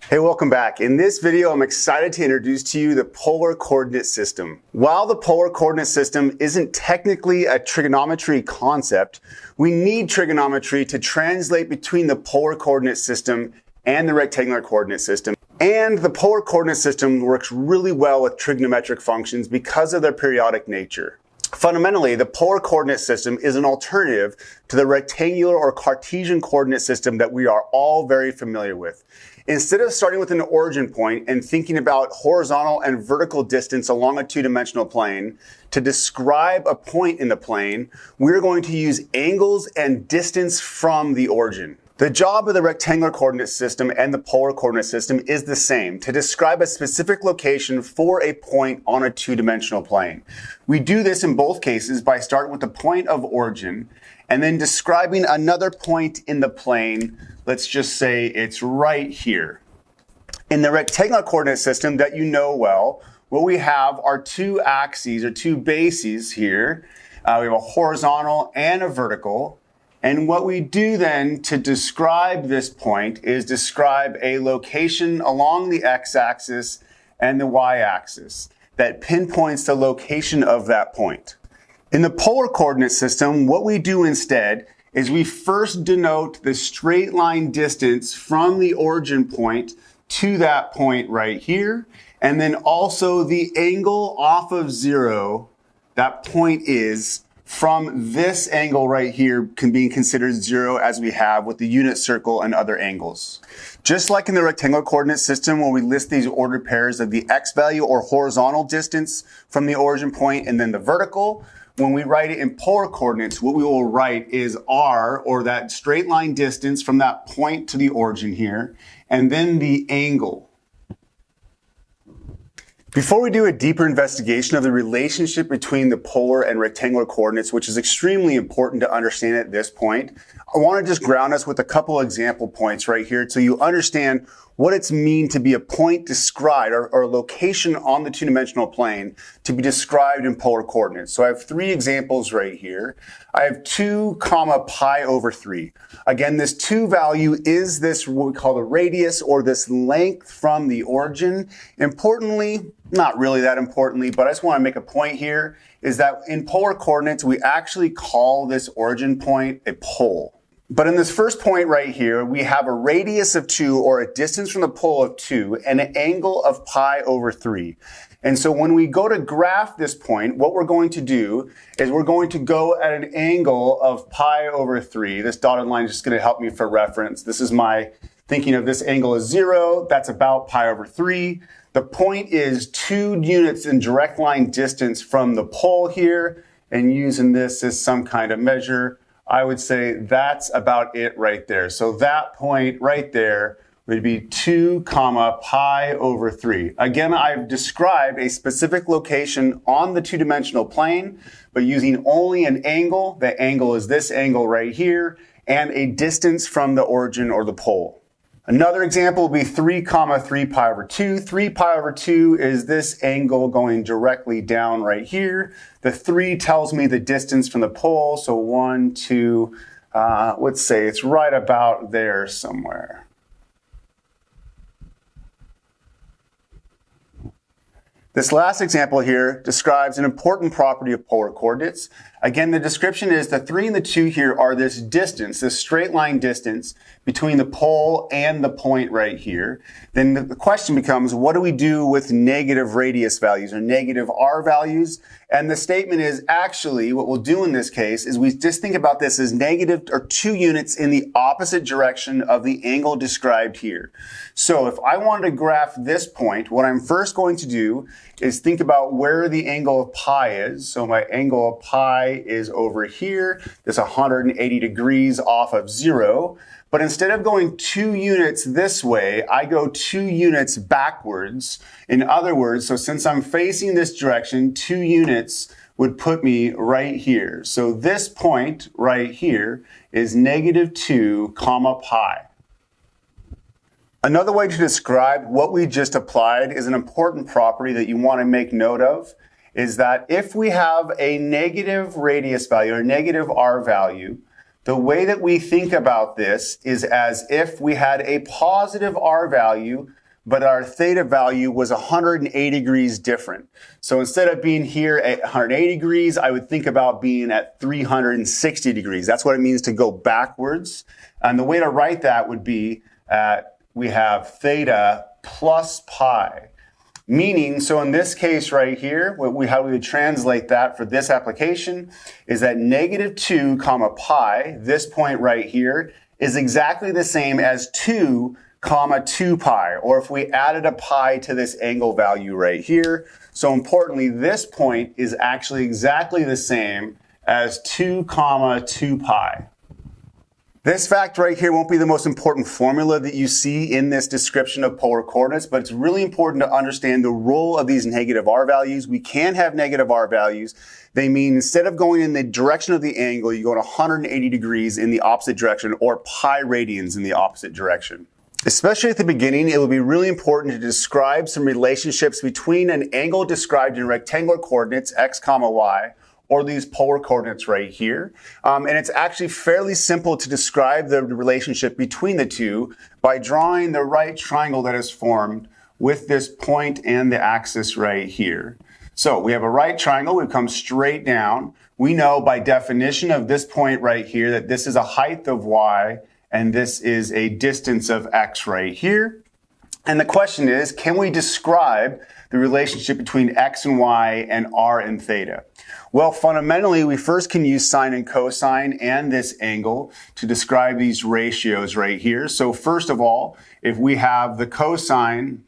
Hey, welcome back. In this video, I'm excited to introduce to you the polar coordinate system. While the polar coordinate system isn't technically a trigonometry concept, we need trigonometry to translate between the polar coordinate system and the rectangular coordinate system. And the polar coordinate system works really well with trigonometric functions because of their periodic nature. Fundamentally, the polar coordinate system is an alternative to the rectangular or Cartesian coordinate system that we are all very familiar with. Instead of starting with an origin point and thinking about horizontal and vertical distance along a two-dimensional plane, to describe a point in the plane, we're going to use angles and distance from the origin. The job of the rectangular coordinate system and the polar coordinate system is the same, to describe a specific location for a point on a two-dimensional plane. We do this in both cases by starting with the point of origin and then describing another point in the plane. Let's just say it's right here. In the rectangular coordinate system that you know well, what we have are two axes or two bases here. We have a horizontal and a vertical. And what we do then to describe this point is describe a location along the x-axis and the y-axis that pinpoints the location of that point. In the polar coordinate system, what we do instead is we first denote the straight line distance from the origin point to that point right here, and then also the angle off of zero that point is from this angle right here can be considered zero, as we have with the unit circle and other angles. Just like in the rectangular coordinate system where we list these ordered pairs of the x value or horizontal distance from the origin point and then the vertical, when we write it in polar coordinates, what we will write is r, or that straight line distance from that point to the origin here, and then the angle. Before we do a deeper investigation of the relationship between the polar and rectangular coordinates, which is extremely important to understand at this point, I want to just ground us with a couple example points right here so you understand what it's mean to be a point described or a location on the two-dimensional plane to be described in polar coordinates. So I have three examples right here. I have 2 comma pi over 3. Again, this 2 value is this what we call the radius or this length from the origin. Importantly, not really that importantly, but I just want to make a point here, is that in polar coordinates, we actually call this origin point a pole. But in this first point right here, we have a radius of 2 or a distance from the pole of 2 and an angle of pi over 3. And so when we go to graph this point, what we're going to do is we're going to go at an angle of pi over 3. This dotted line is just going to help me for reference. This is my thinking of this angle as 0. That's about pi over 3. The point is 2 units in direct line distance from the pole here. And using this as some kind of measure, I would say that's about it right there. So that point right there would be 2 comma pi over 3. Again, I've described a specific location on the two-dimensional plane, but using only an angle. The angle is this angle right here, and a distance from the origin or the pole. Another example will be 3 comma 3 pi over 2. 3 pi over 2 is this angle going directly down right here. The 3 tells me the distance from the pole, so 1, 2, let's say it's right about there somewhere. This last example here describes an important property of polar coordinates. Again, the description is the 3 and the 2 here are this distance, this straight line distance between the pole and the point right here. Then the question becomes, what do we do with negative radius values or negative r values? And the statement is actually, what we'll do in this case is we just think about this as negative or 2 units in the opposite direction of the angle described here. So if I wanted to graph this point, what I'm first going to do is think about where the angle of pi is. So my angle of pi is over here. It's 180 degrees off of 0. But instead of going 2 units this way, I go 2 units backwards. In other words, so since I'm facing this direction, 2 units would put me right here. So this point right here is negative 2 comma pi. Another way to describe what we just applied is an important property that you want to make note of, is that if we have a negative radius value or negative r value, The way that we think about this is as if we had a positive R value, but our theta value was 180 degrees different. So instead of being here at 180 degrees, I would think about being at 360 degrees. That's what it means to go backwards. And the way to write that would be we have theta plus pi. Meaning, so in this case right here, how we would translate that for this application is that -2 comma pi, this point right here, is exactly the same as 2 comma 2 pi, or if we added a pi to this angle value right here. So importantly, this point is actually exactly the same as 2 comma 2 pi. This fact right here won't be the most important formula that you see in this description of polar coordinates, but it's really important to understand the role of these negative R values. We can have negative R values. They mean instead of going in the direction of the angle, you go to 180 degrees in the opposite direction, or pi radians in the opposite direction. Especially at the beginning, it will be really important to describe some relationships between an angle described in rectangular coordinates, x comma y, or these polar coordinates right here. And it's actually fairly simple to describe the relationship between the two by drawing the right triangle that is formed with this point and the axis right here. So we have a right triangle, we come straight down. We know by definition of this point right here that this is a height of y and this is a distance of x right here. And the question is, can we describe the relationship between x and y and r and theta? Well, fundamentally, we first can use sine and cosine and this angle to describe these ratios right here. So first of all, if we have the cosine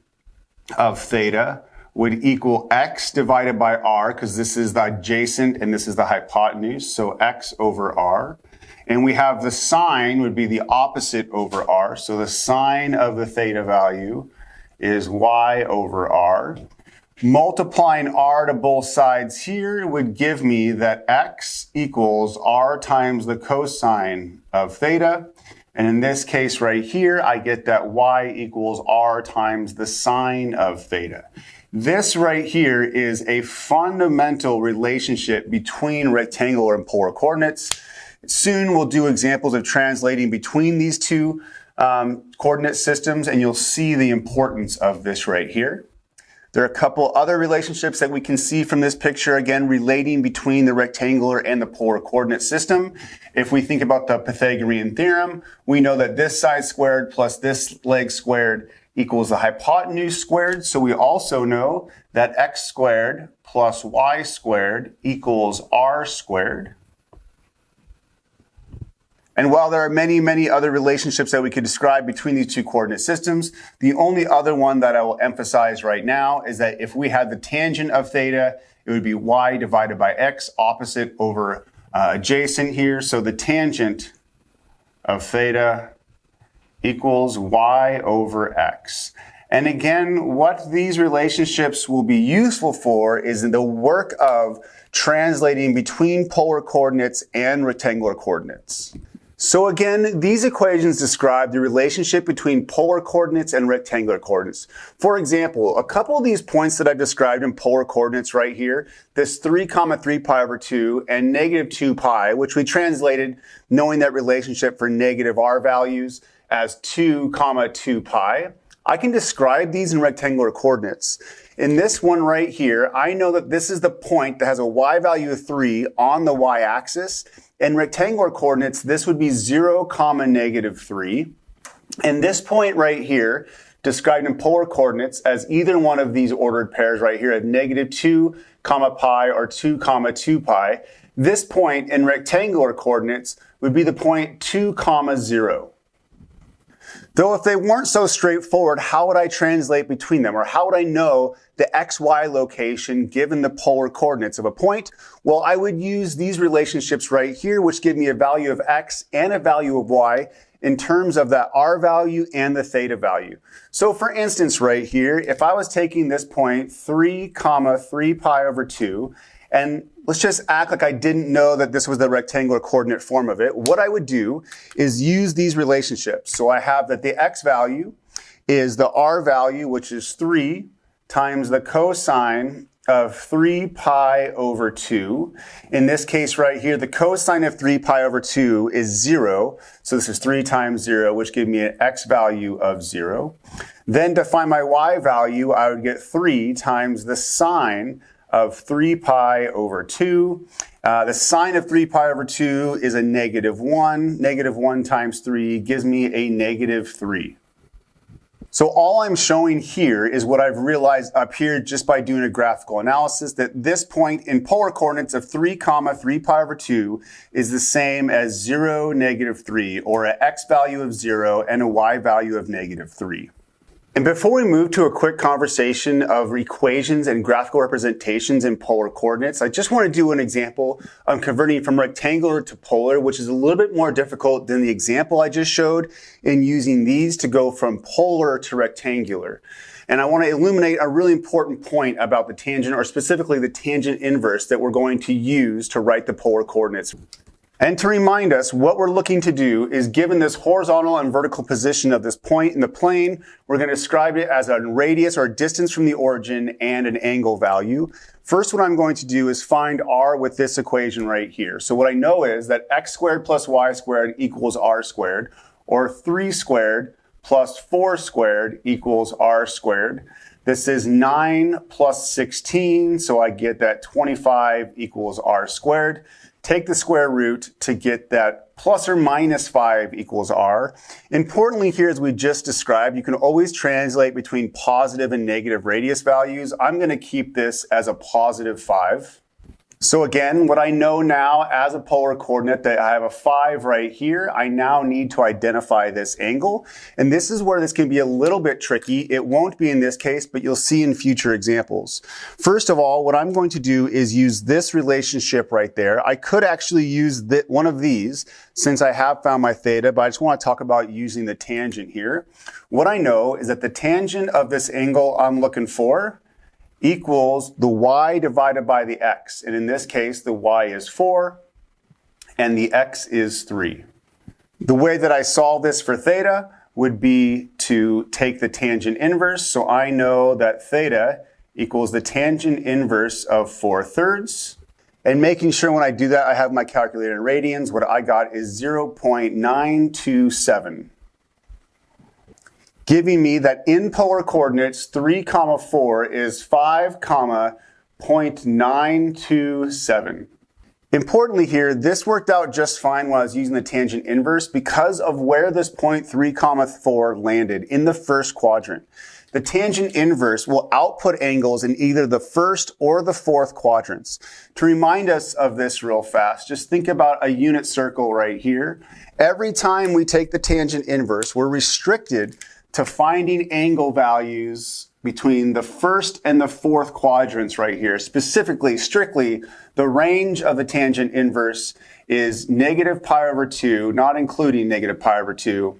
of theta would equal x divided by r, because this is the adjacent and this is the hypotenuse, so x over r. And we have the sine would be the opposite over r, so the sine of the theta value is y over r. Multiplying r to both sides here would give me that x equals r times the cosine of theta. And in this case right here, I get that y equals r times the sine of theta. This right here is a fundamental relationship between rectangular and polar coordinates. Soon we'll do examples of translating between these two coordinate systems, and you'll see the importance of this right here. There are a couple other relationships that we can see from this picture, again, relating between the rectangular and the polar coordinate system. If we think about the Pythagorean theorem, we know that this side squared plus this leg squared equals the hypotenuse squared. So we also know that x squared plus y squared equals r squared. And while there are many, many other relationships that we could describe between these two coordinate systems, the only other one that I will emphasize right now is that if we had the tangent of theta, it would be y divided by x, opposite over adjacent here. So the tangent of theta equals y over x. And again, what these relationships will be useful for is in the work of translating between polar coordinates and rectangular coordinates. So again, these equations describe the relationship between polar coordinates and rectangular coordinates. For example, a couple of these points that I've described in polar coordinates right here, this 3 comma 3 pi over 2 and negative 2 pi, which we translated knowing that relationship for negative r values as 2 comma 2 pi. I can describe these in rectangular coordinates. In this one right here, I know that this is the point that has a y value of 3 on the y-axis. In rectangular coordinates, this would be 0 comma negative 3. And this point right here, described in polar coordinates as either one of these ordered pairs right here at negative 2 comma pi or 2 comma 2 pi, this point in rectangular coordinates would be the point 2 comma 0. Though if they weren't so straightforward, how would I translate between them? Or how would I know the XY location given the polar coordinates of a point? Well, I would use these relationships right here, which give me a value of X and a value of Y in terms of that R value and the theta value. So for instance, right here, if I was taking this point 3 comma 3 pi over 2, and let's just act like I didn't know that this was the rectangular coordinate form of it. What I would do is use these relationships. So I have that the x value is the r value, which is 3, times the cosine of 3 pi over 2. In this case right here, the cosine of 3 pi over 2 is 0. So this is 3 times 0, which gives me an x value of 0. Then to find my y value, I would get 3 times the sine of 3 pi over 2. The sine of 3 pi over 2 is a negative 1. Negative 1 times 3 gives me a negative 3. So all I'm showing here is what I've realized up here just by doing a graphical analysis, that this point in polar coordinates of 3 comma 3 pi over 2 is the same as 0, negative 3, or an x value of 0 and a y value of negative 3. And before we move to a quick conversation of equations and graphical representations in polar coordinates, I just want to do an example of converting from rectangular to polar, which is a little bit more difficult than the example I just showed in using these to go from polar to rectangular. And I want to illuminate a really important point about the tangent, or specifically the tangent inverse that we're going to use to write the polar coordinates. And to remind us, what we're looking to do is, given this horizontal and vertical position of this point in the plane, we're going to describe it as a radius or distance from the origin and an angle value. First, what I'm going to do is find r with this equation right here. So what I know is that x squared plus y squared equals r squared, or 3 squared plus 4 squared equals r squared. This is 9 plus 16, so I get that 25 equals r squared. Take the square root to get that plus or minus 5 equals r. Importantly here, as we just described, you can always translate between positive and negative radius values. I'm going to keep this as a positive 5. So again, what I know now as a polar coordinate, that I have a 5 right here, I now need to identify this angle. And this is where this can be a little bit tricky. It won't be in this case, but you'll see in future examples. First of all, what I'm going to do is use this relationship right there. I could actually use one of these since I have found my theta, but I just want to talk about using the tangent here. What I know is that the tangent of this angle I'm looking for equals the y divided by the x. And in this case, the y is 4 and the x is 3. The way that I solve this for theta would be to take the tangent inverse. So I know that theta equals the tangent inverse of 4/3. And making sure when I do that, I have my calculator in radians. What I got is 0.927. Giving me that in polar coordinates 3 comma 4 is 5 comma 0.927. Importantly here, this worked out just fine when I was using the tangent inverse because of where this point 3 comma 4 landed in the first quadrant. The tangent inverse will output angles in either the first or the fourth quadrants. To remind us of this real fast, just think about a unit circle right here. Every time we take the tangent inverse, we're restricted to finding angle values between the first and the fourth quadrants right here. Specifically, strictly, the range of the tangent inverse is negative pi over 2, not including negative pi over 2,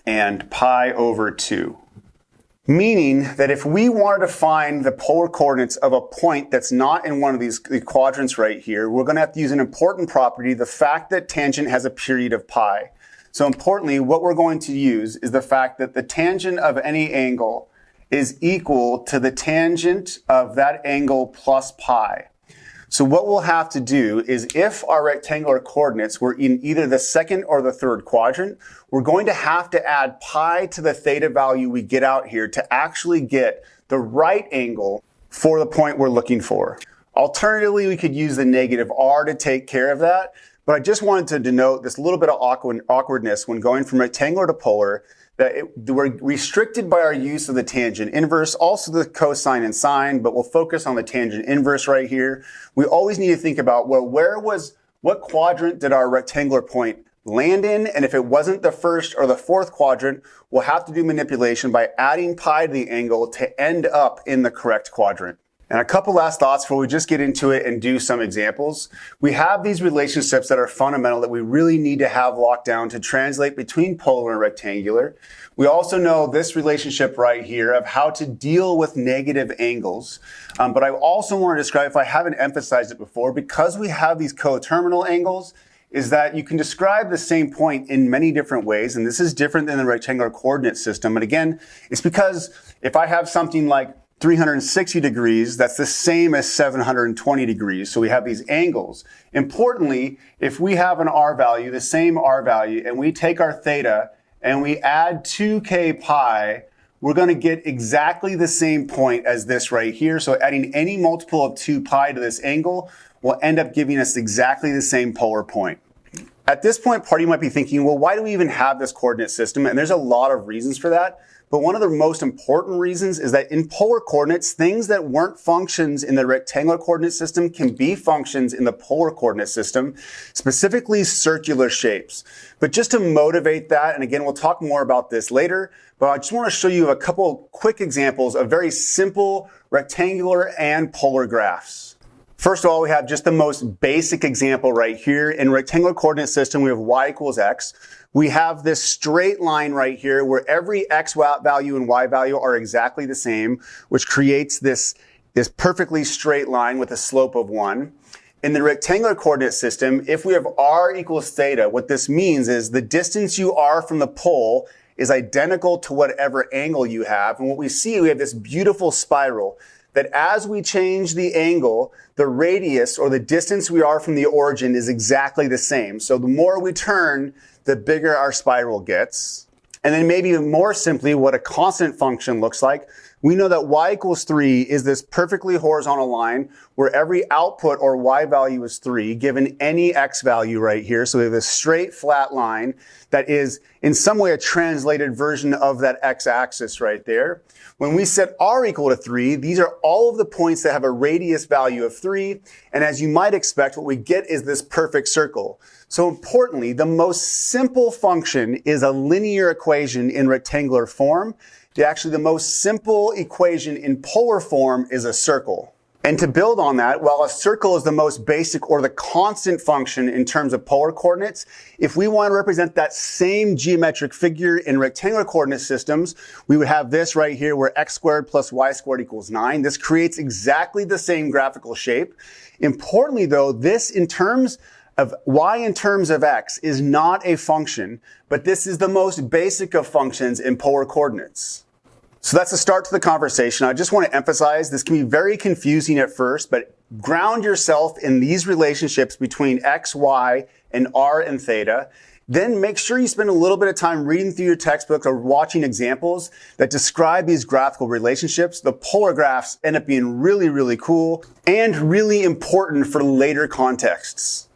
and pi over 2. Meaning that if we wanted to find the polar coordinates of a point that's not in one of these quadrants right here, we're going to have to use an important property, the fact that tangent has a period of pi. So importantly, what we're going to use is the fact that the tangent of any angle is equal to the tangent of that angle plus pi. So what we'll have to do is, if our rectangular coordinates were in either the second or the third quadrant, we're going to have to add pi to the theta value we get out here to actually get the right angle for the point we're looking for. Alternatively, we could use the negative r to take care of that. But I just wanted to denote this little bit of awkwardness when going from rectangular to polar, that we're restricted by our use of the tangent inverse, also the cosine and sine, but we'll focus on the tangent inverse right here. We always need to think about, well, what quadrant did our rectangular point land in? And if it wasn't the first or the fourth quadrant, we'll have to do manipulation by adding pi to the angle to end up in the correct quadrant. And a couple last thoughts before we just get into it and do some examples. We have these relationships that are fundamental that we really need to have locked down to translate between polar and rectangular. We also know this relationship right here of how to deal with negative angles. But I also want to describe, if I haven't emphasized it before, because we have these coterminal angles, is that you can describe the same point in many different ways. And this is different than the rectangular coordinate system. And again, it's because if I have something like 360 degrees, that's the same as 720 degrees. So we have these angles. Importantly, if we have an R value, the same R value, and we take our theta and we add 2k pi, we're going to get exactly the same point as this right here. So adding any multiple of 2 pi to this angle will end up giving us exactly the same polar point. At this point, part of you might be thinking, well, why do we even have this coordinate system? And there's a lot of reasons for that. But one of the most important reasons is that in polar coordinates, things that weren't functions in the rectangular coordinate system can be functions in the polar coordinate system, specifically circular shapes. But just to motivate that, and again, we'll talk more about this later, but I just want to show you a couple quick examples of very simple rectangular and polar graphs. First of all, we have just the most basic example right here. In a rectangular coordinate system, we have y equals x. We have this straight line right here where every x value and y value are exactly the same, which creates this perfectly straight line with a slope of 1. In the rectangular coordinate system, if we have r equals theta, what this means is the distance you are from the pole is identical to whatever angle you have. And what we see, we have this beautiful spiral that as we change the angle, the radius or the distance we are from the origin is exactly the same. So the more we turn, the bigger our spiral gets. And then maybe more simply, what a constant function looks like. We know that y equals 3 is this perfectly horizontal line where every output or y value is 3, given any x value right here. So we have a straight flat line that is in some way a translated version of that x-axis right there. When we set r equal to 3, these are all of the points that have a radius value of 3. And as you might expect, what we get is this perfect circle. So importantly, the most simple function is a linear equation in rectangular form. Actually, the most simple equation in polar form is a circle. And to build on that, while a circle is the most basic or the constant function in terms of polar coordinates, if we want to represent that same geometric figure in rectangular coordinate systems, we would have this right here where x squared plus y squared equals 9. This creates exactly the same graphical shape. Importantly though, this in terms of y in terms of x is not a function, but this is the most basic of functions in polar coordinates. So that's the start to the conversation. I just want to emphasize this can be very confusing at first, but ground yourself in these relationships between x, y, and r and theta. Then make sure you spend a little bit of time reading through your textbook or watching examples that describe these graphical relationships. The polar graphs end up being really, really cool and really important for later contexts.